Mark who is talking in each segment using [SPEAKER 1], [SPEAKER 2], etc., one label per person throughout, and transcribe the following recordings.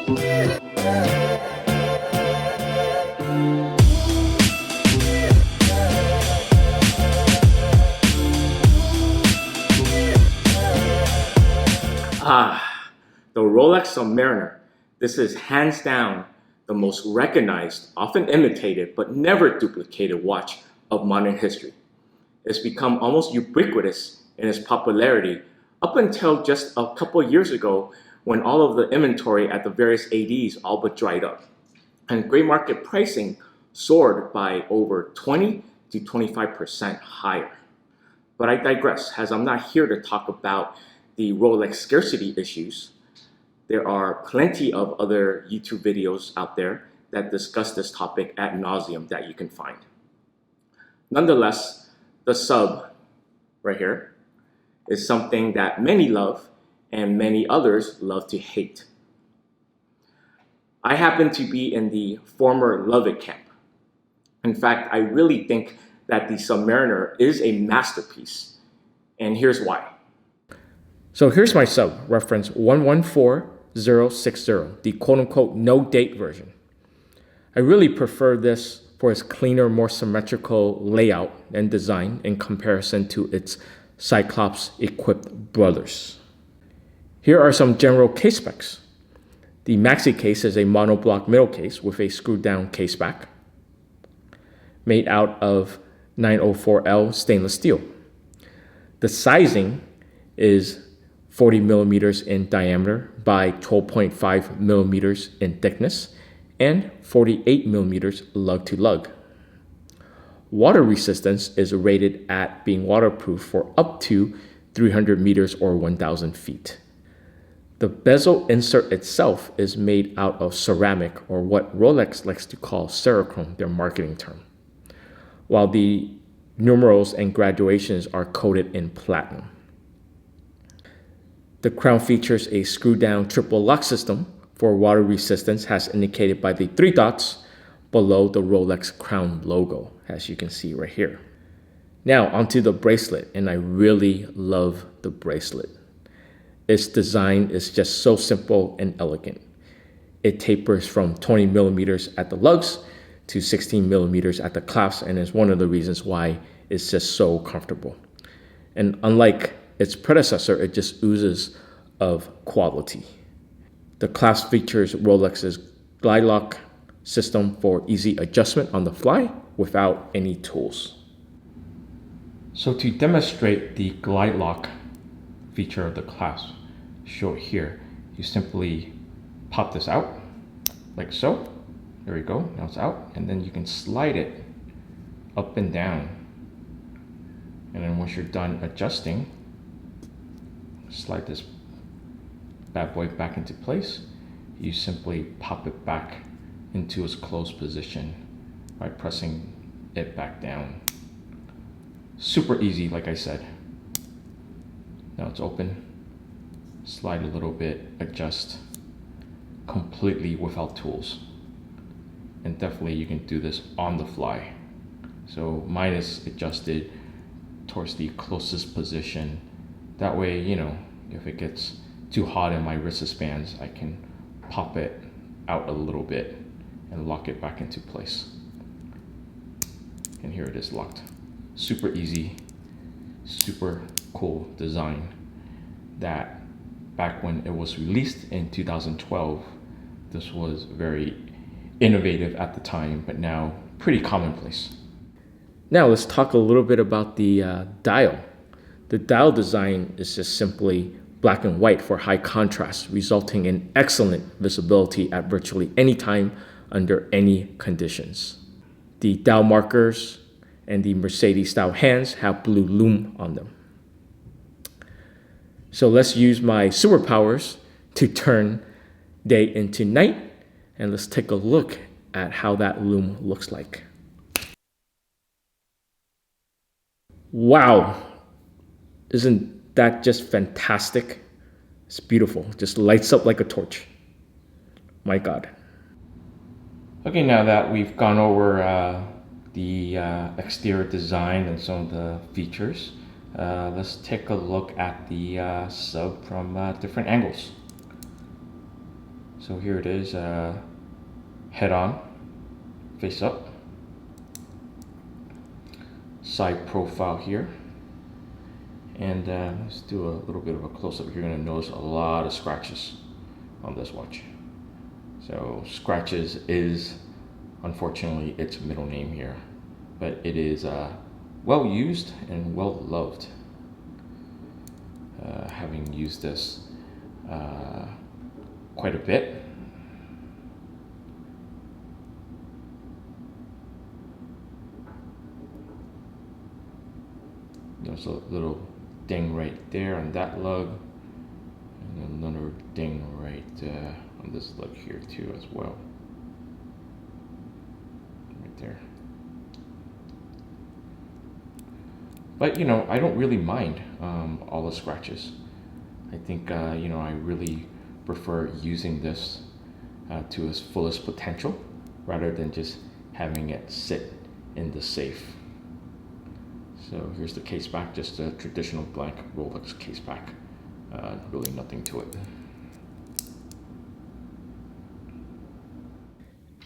[SPEAKER 1] The Rolex Submariner. This is hands down the most recognized, often imitated, but never duplicated watch of modern history. It's become almost ubiquitous in its popularity up until just a couple of years ago when all of the inventory at the various ADs all but dried up. And gray market pricing soared by over 20 to 25% higher. But I digress, as I'm not here to talk about the Rolex scarcity issues. There are plenty of other YouTube videos out there that discuss this topic ad nauseum that you can find. Nonetheless, the sub right here is something that many love and many others love to hate. I happen to be in the former love it camp. In fact, I really think that the Submariner is a masterpiece, and here's why. So here's my sub, reference 114060, the quote-unquote no-date version. I really prefer this for its cleaner, more symmetrical layout and design in comparison to its Cyclops-equipped brothers. Here are some general case specs. The maxi case is a monoblock middle case with a screwed-down case back, made out of 904L stainless steel. The sizing is 40 millimeters in diameter by 12.5 millimeters in thickness and 48 millimeters lug to lug. Water resistance is rated at being waterproof for up to 300 meters or 1,000 feet. The bezel insert itself is made out of ceramic, or what Rolex likes to call Cerachrome, their marketing term, while the numerals and graduations are coated in platinum. The crown features a screw-down triple lock system for water resistance, as indicated by the 3 dots below the Rolex crown logo, as you can see right here. Now onto the bracelet, and I really love the bracelet. Its design is just so simple and elegant. It tapers from 20 millimeters at the lugs to 16 millimeters at the clasp, and is one of the reasons why it's just so comfortable. And unlike its predecessor, it just oozes of quality. The clasp features Rolex's glide lock system for easy adjustment on the fly without any tools. So to demonstrate the glide lock feature of the clasp, show it here. You simply pop this out like so. There we go, now it's out, and then you can slide it up and down. And then once you're done adjusting, slide this bad boy back into place. You simply pop it back into its closed position by pressing it back down. Super easy, like I said. Now it's open. Slide a little bit, adjust completely without tools. And definitely you can do this on the fly. So mine is adjusted towards the closest position. That way, you know, if it gets too hot in my wristbands, I can pop it out a little bit and lock it back into place. And here it is locked. Super easy, super cool design that back when it was released in 2012, this was very innovative at the time, but now pretty commonplace. Now let's talk a little bit about the dial. The dial design is just simply black and white for high contrast, resulting in excellent visibility at virtually any time under any conditions. The dial markers and the Mercedes style hands have blue lume on them. So let's use my superpowers to turn day into night, and let's take a look at how that lume looks like. Wow, isn't that just fantastic? It's beautiful, just lights up like a torch. My God. Okay, now that we've gone over the exterior design and some of the features, let's take a look at the sub from different angles. So here it is, head on, face up, side profile here. And let's do a little bit of a close-up. You're gonna notice a lot of scratches on this watch. So Scratches is, unfortunately, its middle name here, but it is well used and well loved. Having used this quite a bit. There's a little ding right there on that lug, and another ding right on this lug here too as well. Right there. But you know, I don't really mind all the scratches. I think you know, I really prefer using this to its fullest potential rather than just having it sit in the safe. So here's the case back, just a traditional blank Rolex case back. Really nothing to it.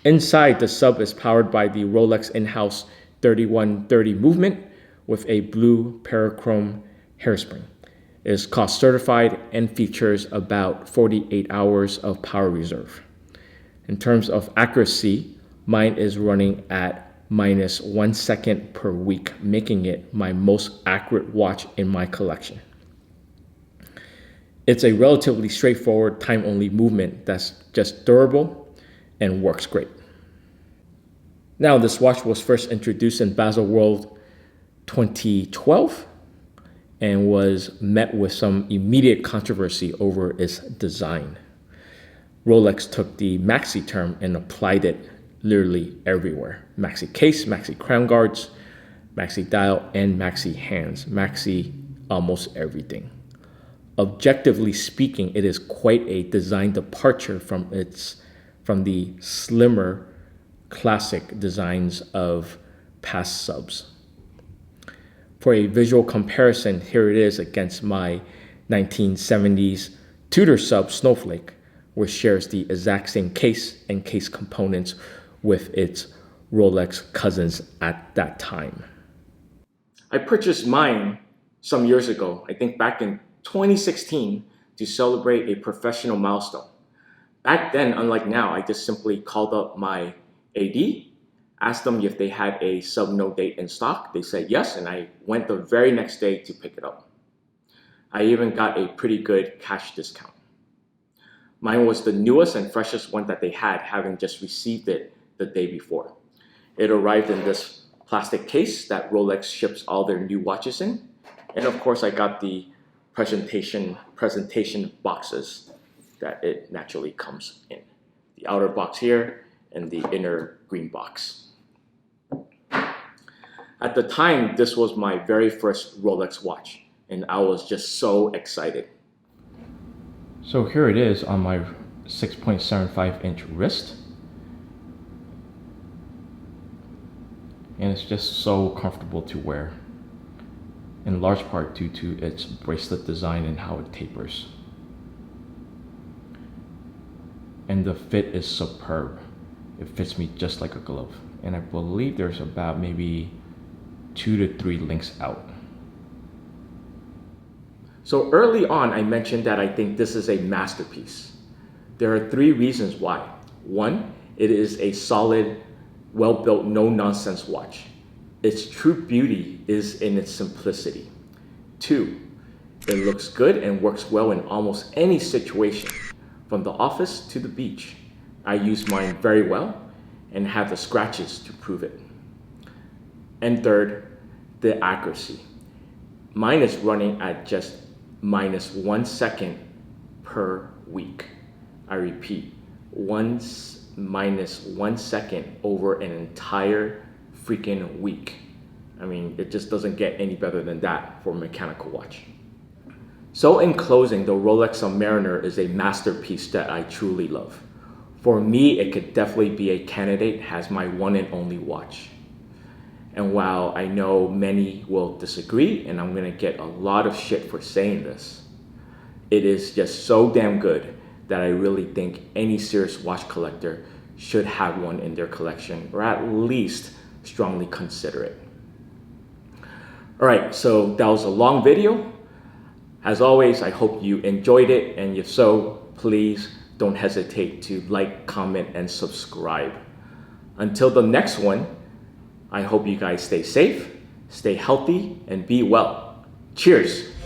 [SPEAKER 1] Inside, the sub is powered by the Rolex in-house 3130 movement with a blue parachrome hairspring. It is cost certified and features about 48 hours of power reserve. In terms of accuracy, mine is running at -1 second per week, making it my most accurate watch in my collection. It's a relatively straightforward time-only movement that's just durable and works great. Now, this watch was first introduced in Baselworld 2012 and was met with some immediate controversy over its design. Rolex took the maxi term and applied it literally everywhere. Maxi case, maxi crown guards, maxi dial, and maxi hands. Maxi almost everything. Objectively speaking, it is quite a design departure from the slimmer classic designs of past subs. For a visual comparison, here it is against my 1970s Tudor sub Snowflake, which shares the exact same case and case components with its Rolex cousins at that time. I purchased mine some years ago, I think back in 2016, to celebrate a professional milestone. Back then, unlike now, I just simply called up my AD, asked them if they had a sub no-date in stock. They said yes, and I went the very next day to pick it up. I even got a pretty good cash discount. Mine was the newest and freshest one that they had, having just received it the day before. It arrived in this plastic case that Rolex ships all their new watches in. And of course, I got the presentation boxes that it naturally comes in. The outer box here and the inner green box. At the time, this was my very first Rolex watch, and I was just so excited. So here it is on my 6.75-inch wrist. And it's just so comfortable to wear, in large part due to its bracelet design and how it tapers. And the fit is superb. It fits me just like a glove. And I believe there's about maybe 2 to 3 links out. So early on, I mentioned that I think this is a masterpiece. There are 3 reasons why. 1, it is a solid, well-built, no-nonsense watch. Its true beauty is in its simplicity. 2, it looks good and works well in almost any situation, from the office to the beach. I use mine very well and have the scratches to prove it. And 3rd, the accuracy. Mine is running at just -1 second per week. I repeat, -1 second over an entire freaking week. I mean, it just doesn't get any better than that for a mechanical watch. So in closing, the Rolex Submariner is a masterpiece that I truly love. For me, it could definitely be a candidate as my one and only watch. And while I know many will disagree, and I'm gonna get a lot of shit for saying this, it is just so damn good that I really think any serious watch collector should have one in their collection, or at least strongly consider it. All right, so that was a long video. As always, I hope you enjoyed it, and if so, please don't hesitate to like, comment, and subscribe. Until the next one, I hope you guys stay safe, stay healthy, and be well. Cheers!